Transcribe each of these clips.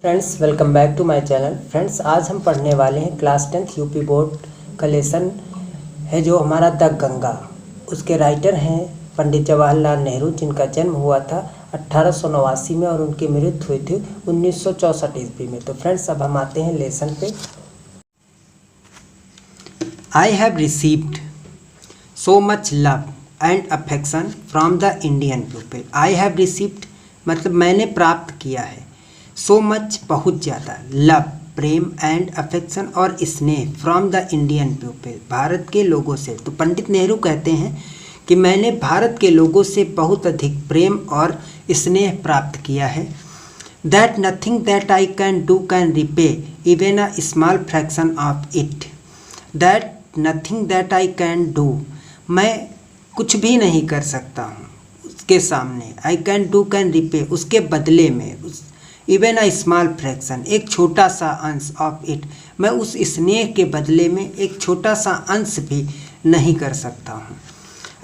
Friends welcome back to my channel. Friends आज हम पढ़ने वाले हैं क्लास 10th यूपी बोर्ड का लेसन है जो हमारा द गंगा। उसके राइटर हैं पंडित जवाहरलाल नेहरू, जिनका जन्म हुआ था 1889 में और उनकी मृत्यु हुई थी 1964 ईस्वी में। तो फ्रेंड्स अब हम आते हैं लेसन पे। I have received so much love and affection from the Indian people. I have received मतलब मैंने प्राप्त किया है, सो मच बहुत ज़्यादा, लव प्रेम एंड अफेक्शन और स्नेह from the Indian people Bharat के लोगों से। तो पंडित नेहरू कहते हैं कि मैंने भारत के लोगों से बहुत अधिक प्रेम और स्नेह प्राप्त किया है। That nothing that I can do can repay even a small fraction of it. That nothing that I can do, मैं कुछ भी नहीं कर सकता हूँ उसके सामने, I can do can repay उसके बदले में, इवन अ स्मॉल फ्रैक्शन एक छोटा सा अंश ऑफ इट, मैं उस स्नेह के बदले में एक छोटा सा अंश भी नहीं कर सकता हूँ।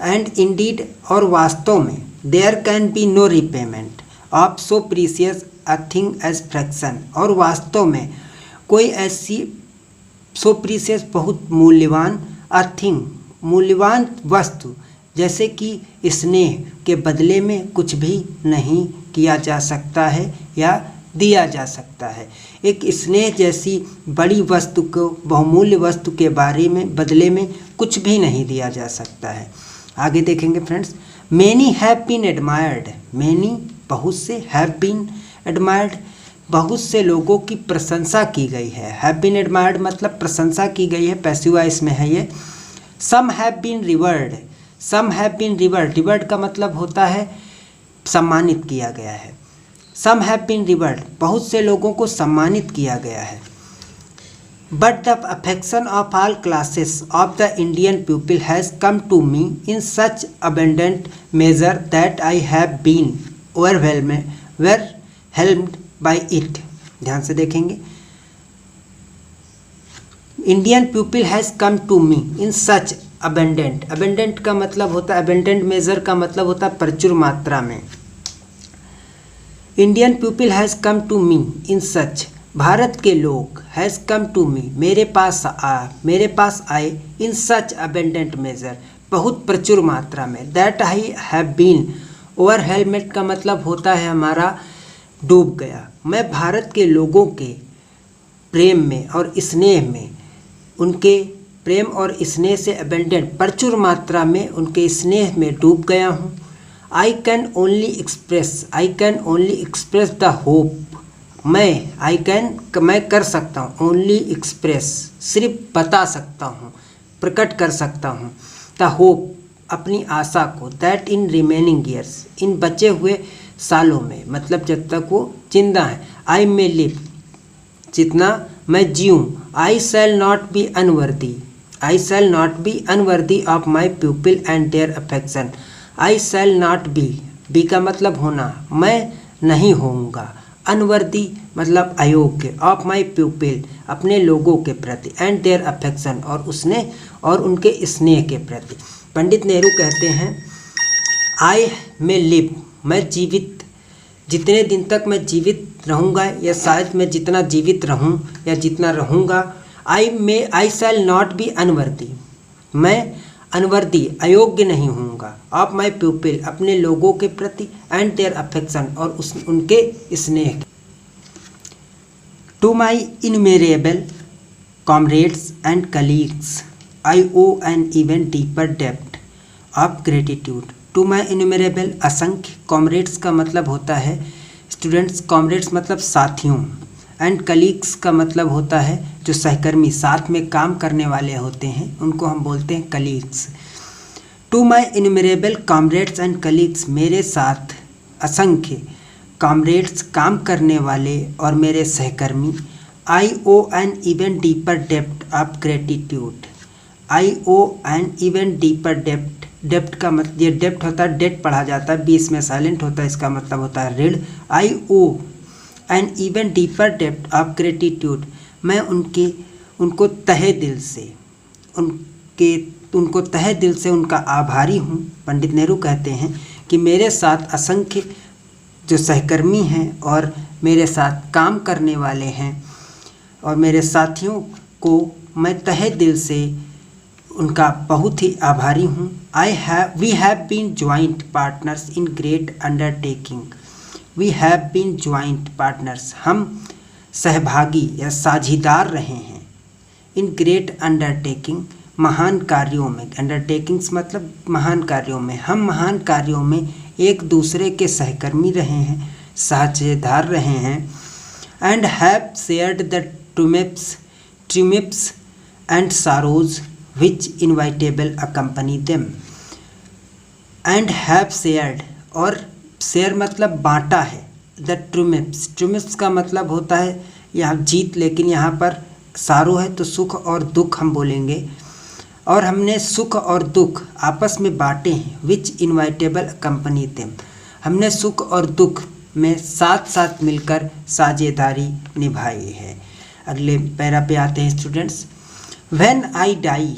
एंड इंडीड और वास्तव में, there can be no repayment of so precious a thing as affection, और वास्तव में कोई ऐसी सो प्रीसियस बहुत मूल्यवान अ थिंग मूल्यवान वस्तु जैसे कि स्नेह के बदले में कुछ भी नहीं किया जा सकता है या दिया जा सकता है। एक स्नेह जैसी बड़ी वस्तु को, बहुमूल्य वस्तु के बारे में बदले में कुछ भी नहीं दिया जा सकता है। आगे देखेंगे friends. Many have been admired, many बहुत से, हैव बीन एडमायर्ड बहुत से लोगों की प्रशंसा की गई है। हैव बीन एडमायर्ड मतलब प्रशंसा की गई है, पैसिव वॉइस में है ये। Some have been revered, some have been revered, revered का मतलब होता है सम्मानित किया गया है। सम हैव बीन रिवर्ड बहुत से लोगों को सम्मानित किया गया है। But the affection of all classes of the Indian people has come to me in such abundant measure that I have been overwhelmed by it. ध्यान से देखेंगे। Indian people has come to me in such abundant, abundant का मतलब होता है, abundant major का मतलब होता है प्रचुर मात्रा में। Indian people has come to me in such, Bharat के लोग, हैज़ कम टू मी मेरे पास आए, इन सच अबेंडेंट मेजर बहुत प्रचुर मात्रा में। That I have been overwhelmed का मतलब होता है हमारा डूब गया। मैं भारत के लोगों के प्रेम में और स्नेह में, उनके प्रेम और स्नेह से अबेंडेंट प्रचुर मात्रा में उनके स्नेह में डूब गया हूँ। I can only express the hope, मैं कर सकता हूँ, ओनली एक्सप्रेस सिर्फ बता सकता हूँ, प्रकट कर सकता हूँ, द होप अपनी आशा को, that in remaining years in बचे हुए सालों में, मतलब जब तक वो जिंदा है, आई मे लिव जितना मैं जीऊँ, I shall not be unworthy, I shall not be unworthy of my people and their affection. I shall not be का मतलब होना, मैं नहीं होऊंगा, अनवर्दी मतलब अयोग्य, ऑफ माई पीपल अपने लोगों के प्रति, एंड देयर अफेक्शन और उनके स्नेह के प्रति। पंडित नेहरू कहते हैं आई मे लिव मैं जीवित, जितने दिन तक मैं जीवित रहूँगा या शायद मैं जितना जीवित रहूँ या जितना रहूँगा, आई शैल नॉट बी अनवर्दी मैं अनवर्दी अयोग्य नहीं होऊंगा, ऑफ माई पीपल अपने लोगों के प्रति, एंड देयर अफेक्शन और उनके स्नेह। To my innumerable comrades and colleagues I owe an even deeper depth of gratitude. To my innumerable असंख्य, कॉमरेड्स का मतलब होता है स्टूडेंट्स, कॉमरेड्स मतलब साथियों, एंड कलीग्स का मतलब होता है जो सहकर्मी साथ में काम करने वाले होते हैं, उनको हम बोलते हैं colleagues. To my innumerable comrades and colleagues मेरे साथ असंख्य कॉमरेड्स काम करने वाले और मेरे सहकर्मी, I owe an even deeper depth of gratitude, I owe an even deeper depth, depth का मतलब ये डेप्थ होता है, डेट पढ़ा जाता है, बीच में साइलेंट होता है, इसका मतलब होता है ऋण। I owe an even deeper depth of gratitude मैं उनको तहे दिल से उनका आभारी हूँ। पंडित नेहरू कहते हैं कि मेरे साथ असंख्य जो सहकर्मी हैं और मेरे साथ काम करने वाले हैं और मेरे साथियों को मैं तहे दिल से उनका बहुत ही आभारी हूँ। We have been joint partners in great undertaking. We have been joint partners, हम सहभागी या साझीदार रहे हैं। इन ग्रेट अंडरटेकिंग, महान कार्यों में। अंडरटेकिंग्स मतलब महान कार्यों में। हम महान कार्यों में एक दूसरे के सहकर्मी रहे हैं, साझेदार रहे हैं। And have shared the triumphs and sorrows which inevitable accompany them. And have shared, और शेयर मतलब बांटा है। द ट्रिम्स का मतलब होता है यहाँ जीत, लेकिन यहाँ पर सारो है तो सुख और दुख हम बोलेंगे। और हमने सुख और दुख आपस में बांटे हैं। विच इनवाइटेबल कंपनी देम, हमने सुख और दुख में साथ साथ मिलकर साझेदारी निभाई है। अगले पैरा पे आते हैं स्टूडेंट्स। व्हेन आई डाई,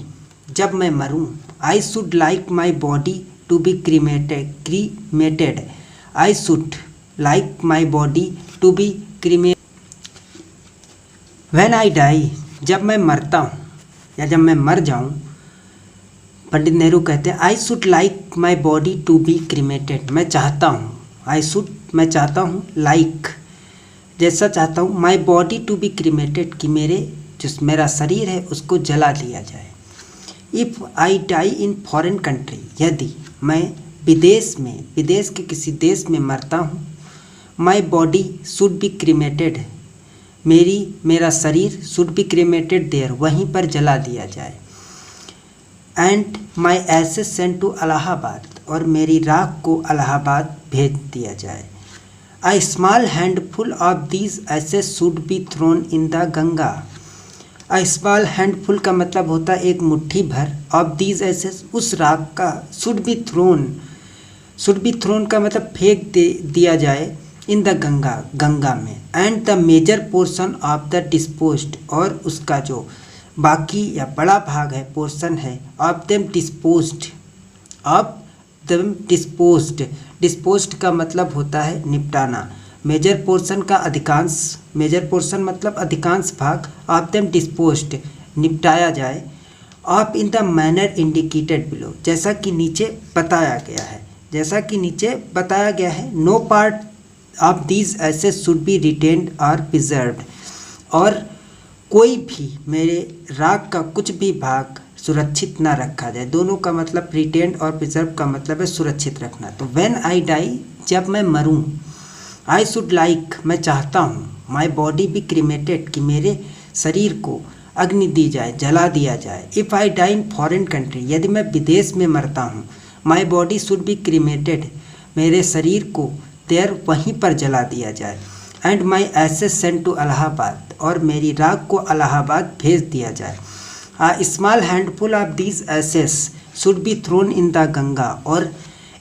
जब मैं मरूं, I should like my body to be cremated. I should like my body to be cremated. When I die, जब मैं मरता हूँ या जब मैं मर जाऊँ, पंडित नेहरू कहते हैं I should like my body to be cremated. मैं चाहता हूँ, मैं चाहता हूँ, लाइक जैसा चाहता हूँ, my body to be cremated, कि मेरा शरीर है उसको जला दिया जाए। If I die in foreign country, यदि मैं विदेश के किसी देश में मरता हूँ, my body should be cremated, मेरा शरीर शुड बी क्रीमेटेड देयर, वहीं पर जला दिया जाए। And my ashes sent to Allahabad, और मेरी राख को इलाहाबाद भेज दिया जाए। A small handful of these ashes should be thrown in the Ganga. A small handful का मतलब होता है एक मुट्ठी भर, ऑफ दीज एसेस, उस राख का, शुड बी थ्रोन का मतलब फेंक दिया जाए, इन द गंगा में। And the major portion of the disposed, और उसका जो बाकी या बड़ा भाग है, पोर्शन है, ऑफ देम डिस्पोज्ड का मतलब होता है निपटाना। मेजर पोर्शन का अधिकांश, मेजर पोर्शन मतलब अधिकांश भाग, ऑफ देम डिस्पोज्ड निपटाया जाए। Of in the manner indicated below, जैसा कि नीचे बताया गया है। नो पार्ट ऑफ दीज एसेट्स शुड बी रिटेन्ड और प्रिजर्व्ड, और कोई भी मेरे राग का कुछ भी भाग सुरक्षित ना रखा जाए। दोनों का मतलब रिटेन्ड और प्रिजर्व का मतलब है सुरक्षित रखना। तो व्हेन आई डाई, जब मैं मरूं, आई शुड लाइक, मैं चाहता हूँ, माई बॉडी बी क्रीमेटेड, कि मेरे शरीर को अग्नि दी जाए, जला दिया जाए। If I die in foreign country, यदि मैं विदेश में मरता हूँ, my body should be cremated, मेरे शरीर को देयर वहीं पर जला दिया जाए। And my ashes sent to Allahabad, और मेरी राख को इलाहाबाद भेज दिया जाए। A small handful of these ashes should be thrown in the Ganga, और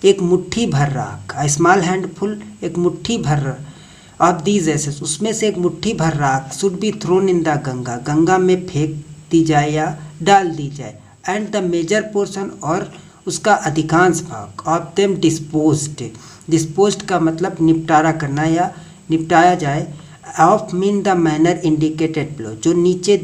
एक मुट्ठी भर राख, आ स्मॉल हैंडफुल एक मुट्ठी भर ऑफ दीज एसेस, उसमें से एक मुट्ठी भर राख, should be thrown in the Ganga, Ganga में फेंक दी जाए या डाल दी जाए। एंड द मेजर पोर्शन, और उसका अधिकांश भाग, ऑफ देम डिस्पोज्ड का मतलब निपटारा करना या निपटाया जाए। Of mean the manner indicated below, जो नीचे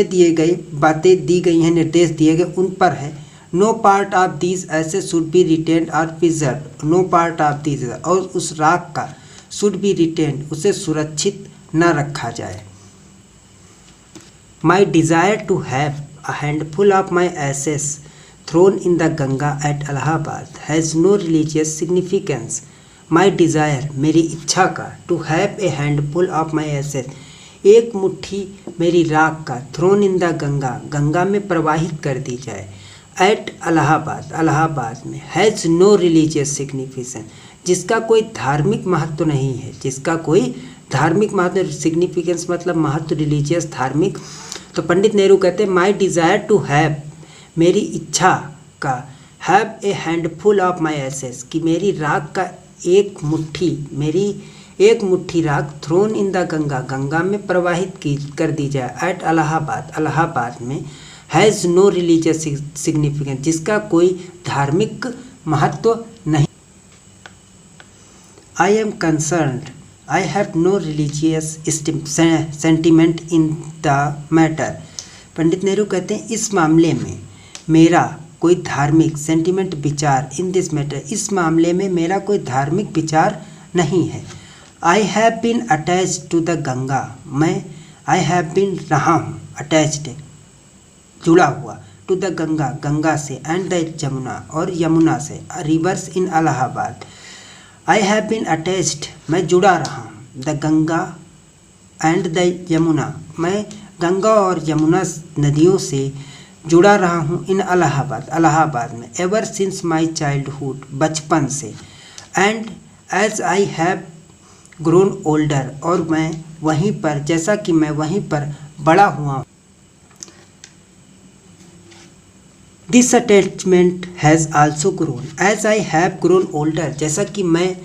दिए गए बातें दी गई हैं, निर्देश दिए गए उन पर है। No part of these ashes should be retained और preserve, no part of these, और उस राख का शुड बी रिटेन्ड, उसे सुरक्षित न रखा जाए। My desire to have a handful of my ashes thrown in the Ganga at Allahabad has no religious significance. My desire, मेरी इच्छा का, to have a handful of my ashes, एक मुट्ठी मेरी राख का, thrown in the Ganga, Ganga में प्रवाहित कर दी जाए। एट इलाहाबाद, इलाहाबाद में, हैज़ नो रिलीजियस सिग्निफिकेंस, जिसका कोई धार्मिक महत्व नहीं है, जिसका कोई धार्मिक महत्व, सिग्निफिकेंस मतलब महत्व, रिलीजियस धार्मिक। तो पंडित नेहरू कहते हैं माई डिज़ायर टू हैव, मेरी इच्छा का, have a handful of my ashes, कि मेरी राख का एक मुट्ठी राख, thrown in the Ganga, Ganga में प्रवाहित कर दी जाए। एट इलाहाबाद, इलाहाबाद में, हैज़ नो रिलीजियस सिग्निफिकेंस, जिसका कोई धार्मिक महत्व नहीं। I am concerned, I have no religious sentiment in the matter. Pandit Nehru कहते हैं इस मामले में मेरा कोई धार्मिक सेंटिमेंट विचार, इन दिस मैटर, इस मामले में मेरा कोई धार्मिक विचार नहीं है। I have been attached to the Ganga, मैं आई हैव बीन रहा हूँ, अटैच्ड जुड़ा हुआ, टू द गंगा, गंगा से, एंड द यमुना, और यमुना से, rivers in Allahabad. I have been attached, मैं जुड़ा रहा हूँ, the Ganga and the Yamuna, मैं गंगा और यमुना नदियों से जुड़ा रहा हूँ, इन इलाहाबाद, इलाहाबाद में, एवर सिंस माई चाइल्डहुड, बचपन से, and as I have grown older, और मैं वहीं पर, जैसा कि मैं वहीं पर बड़ा हुआ। This attachment has also grown as I have grown older, जैसा कि मैं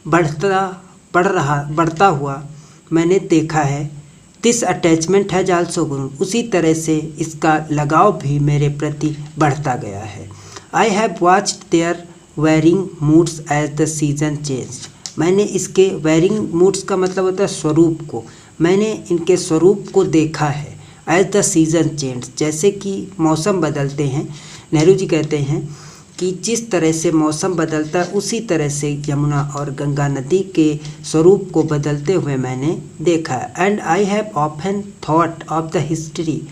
बढ़ता हुआ मैंने देखा है। This attachment has also grown, उसी तरह से इसका लगाव भी मेरे प्रति बढ़ता गया है। I have watched their varying moods as the season change, मैंने इसके वेरिंग मूड्स का मतलब होता है स्वरूप को, मैंने इनके स्वरूप को देखा है। एज द सीजन चेंज, जैसे कि मौसम बदलते हैं, नेहरू जी कहते हैं कि जिस तरह से मौसम बदलता है उसी तरह से यमुना और गंगा नदी के स्वरूप को बदलते हुए मैंने देखा है। And I have often thought of the history,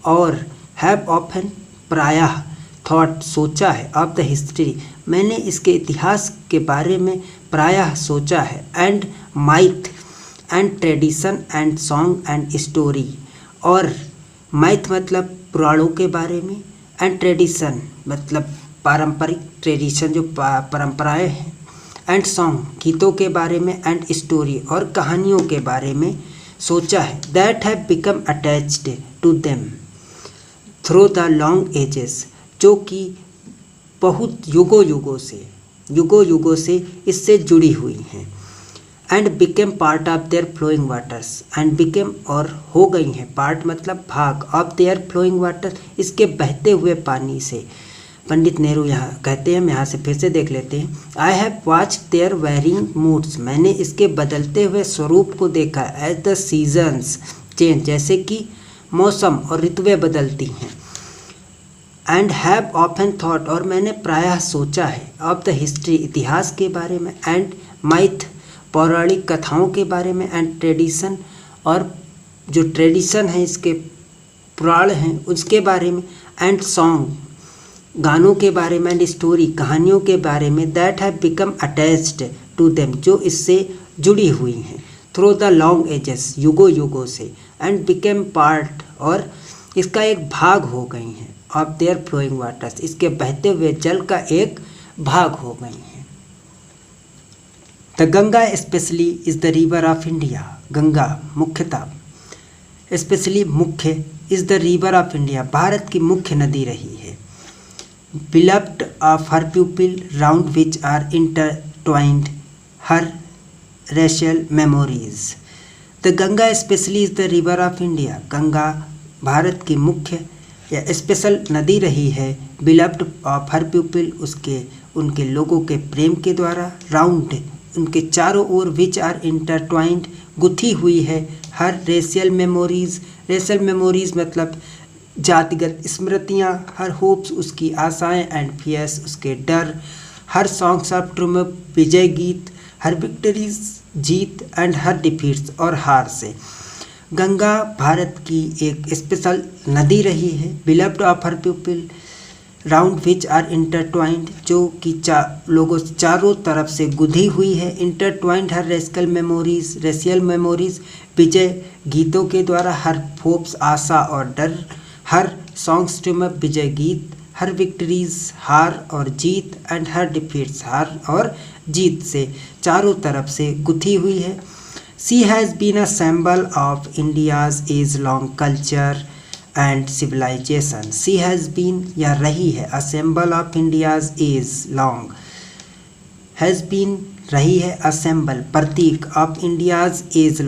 और हैव ऑफन प्रायः, थॉट सोचा है, ऑफ द हिस्ट्री, मैंने इसके इतिहास के बारे में प्रायः सोचा है। And माइथ and tradition and song and story, और माइथ मतलब पुराणों के बारे में, एंड ट्रेडिशन मतलब पारंपरिक, ट्रेडिशन जो परंपराएं हैं, एंड सॉन्ग गीतों के बारे में, एंड स्टोरी और कहानियों के बारे में सोचा है। That have become attached to them through the long ages, जो कि बहुत युगों से इससे जुड़ी हुई हैं। And became part of their flowing waters, and became और हो गई हैं, पार्ट मतलब भाग, ऑफ देयर फ्लोइंग वाटर, इसके बहते हुए पानी से। पंडित नेहरू यहाँ कहते हैं, हम यहाँ से फिर से देख लेते हैं। I have watch their varying moods, मैंने इसके बदलते हुए स्वरूप को देखा। एज द सीजन्स चेंज, जैसे कि मौसम और ऋतुएं बदलती हैं। एंड हैव ऑफन थॉट, और मैंने प्रायः सोचा है, ऑफ द हिस्ट्री, इतिहास के बारे में, एंड माइथ, पौराणिक कथाओं के बारे में, एंड ट्रेडिशन, और जो ट्रेडिशन है इसके पुराण हैं उसके बारे में, एंड सॉन्ग, गानों के बारे में, एंड स्टोरी, कहानियों के बारे में। That have become attached to them, जो इससे जुड़ी हुई हैं। थ्रू द लॉन्ग एजेस, युगों से, एंड बिकेम पार्ट, और इसका एक भाग हो गई हैं। ऑफ देयर फ्लोइंग वाटर्स, इसके बहते हुए जल का एक भाग हो गई हैं। The Ganga specially is the river of India, Ganga मुख्यतः, स्पेशली मुख्य, is the river of India, Bharat की मुख्य नदी रही है। Beloved of her people round which are intertwined her racial memories. The Ganga specially is the river of India, Ganga Bharat की मुख्य या स्पेशल नदी रही है। बिलव्ड ऑफ हर पीपल, उसके उनके लोगों के प्रेम के द्वारा, राउंड उनके चारों ओर, विच आर इंटरट्वाइंड गुथी हुई है, हर रेशियल मेमोरीज, रेशियल मेमोरीज मतलब जातिगत स्मृतियाँ, हर होप्स उसकी आशाएं, एंड फियर्स उसके डर, हर सॉन्ग्स ऑफ ट्रिumph विजय गीत, हर विक्टरीज जीत, एंड हर डिफीट्स और हार से। गंगा भारत की एक स्पेशल नदी रही है। Beloved of her people round which are intertwined, जो कि लोगों चारों तरफ से गुधी हुई है। इंटरट्वाइंड हर रेशियल मेमोरीज, विजय गीतों के द्वारा, हर होप्स आशा और डर, हर सॉन्ग्स ट्रिumph विजय गीत, हर विक्टरीज हार और जीत, एंड हर डिफीट्स हार और जीत से चारों तरफ से गुथी हुई है। She has been a symbol of India's age long culture and civilization. She has been, या रही है, a symbol of India's age long, has been रही है, अ सिंबल प्रतीक, ऑफ इंडियाज़ एज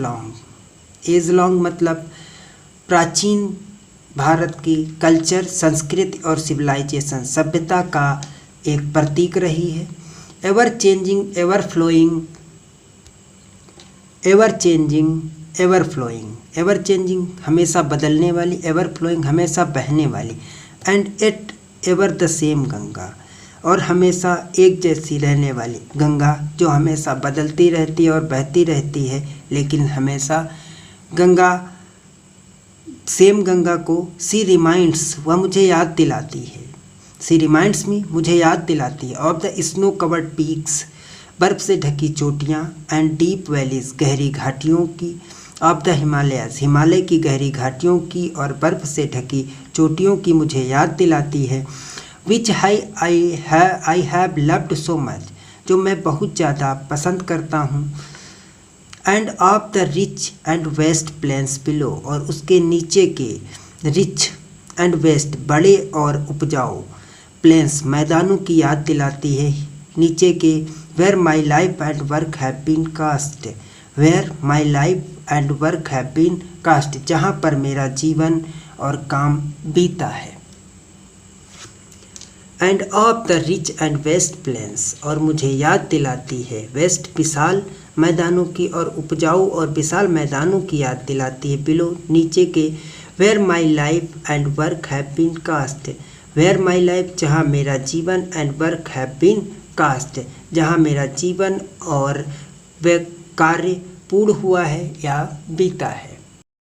लॉन्ग मतलब प्राचीन भारत की कल्चर, संस्कृति और सिविलाइजेशन, सभ्यता का एक प्रतीक रही है। Ever changing, ever flowing ever changing, ever flowing, ever changing हमेशा बदलने वाली, एवर फ्लोइंग हमेशा बहने वाली, and at ever the same Ganga, और हमेशा एक जैसी रहने वाली गंगा जो हमेशा बदलती रहती है और बहती रहती है, लेकिन हमेशा गंगा, सेम गंगा को सी रिमाइंड्स, वह मुझे याद दिलाती है, सी रिमाइंड्स मी, मुझे याद दिलाती है, of the snow covered peaks, बर्फ़ से ढकी चोटियाँ, एंड डीप वैलीज, गहरी घाटियों की, ऑफ द हिमालयाज़, हिमालय की गहरी घाटियों की और बर्फ़ से ढकी चोटियों की मुझे याद दिलाती है, which I have loved so much, जो मैं बहुत ज़्यादा पसंद करता हूँ, and of the rich and vast plains below, और उसके नीचे के रिच एंड वेस्ट, बड़े और उपजाऊ प्लेन्स, मैदानों की याद दिलाती है, नीचे के where my life and work have been cast, where my life and work have been cast, जहाँ पर मेरा जीवन और काम बीता है, and of the rich and vast plains, और मुझे याद दिलाती है वेस्ट विशाल मैदानों की और उपजाऊ और विशाल मैदानों की याद दिलाती है, बिलो नीचे के where my life and work have been cast, where my life जहाँ मेरा जीवन, and work have been cast जहाँ मेरा जीवन और वह कार्य पूर्ण हुआ है या बीता है।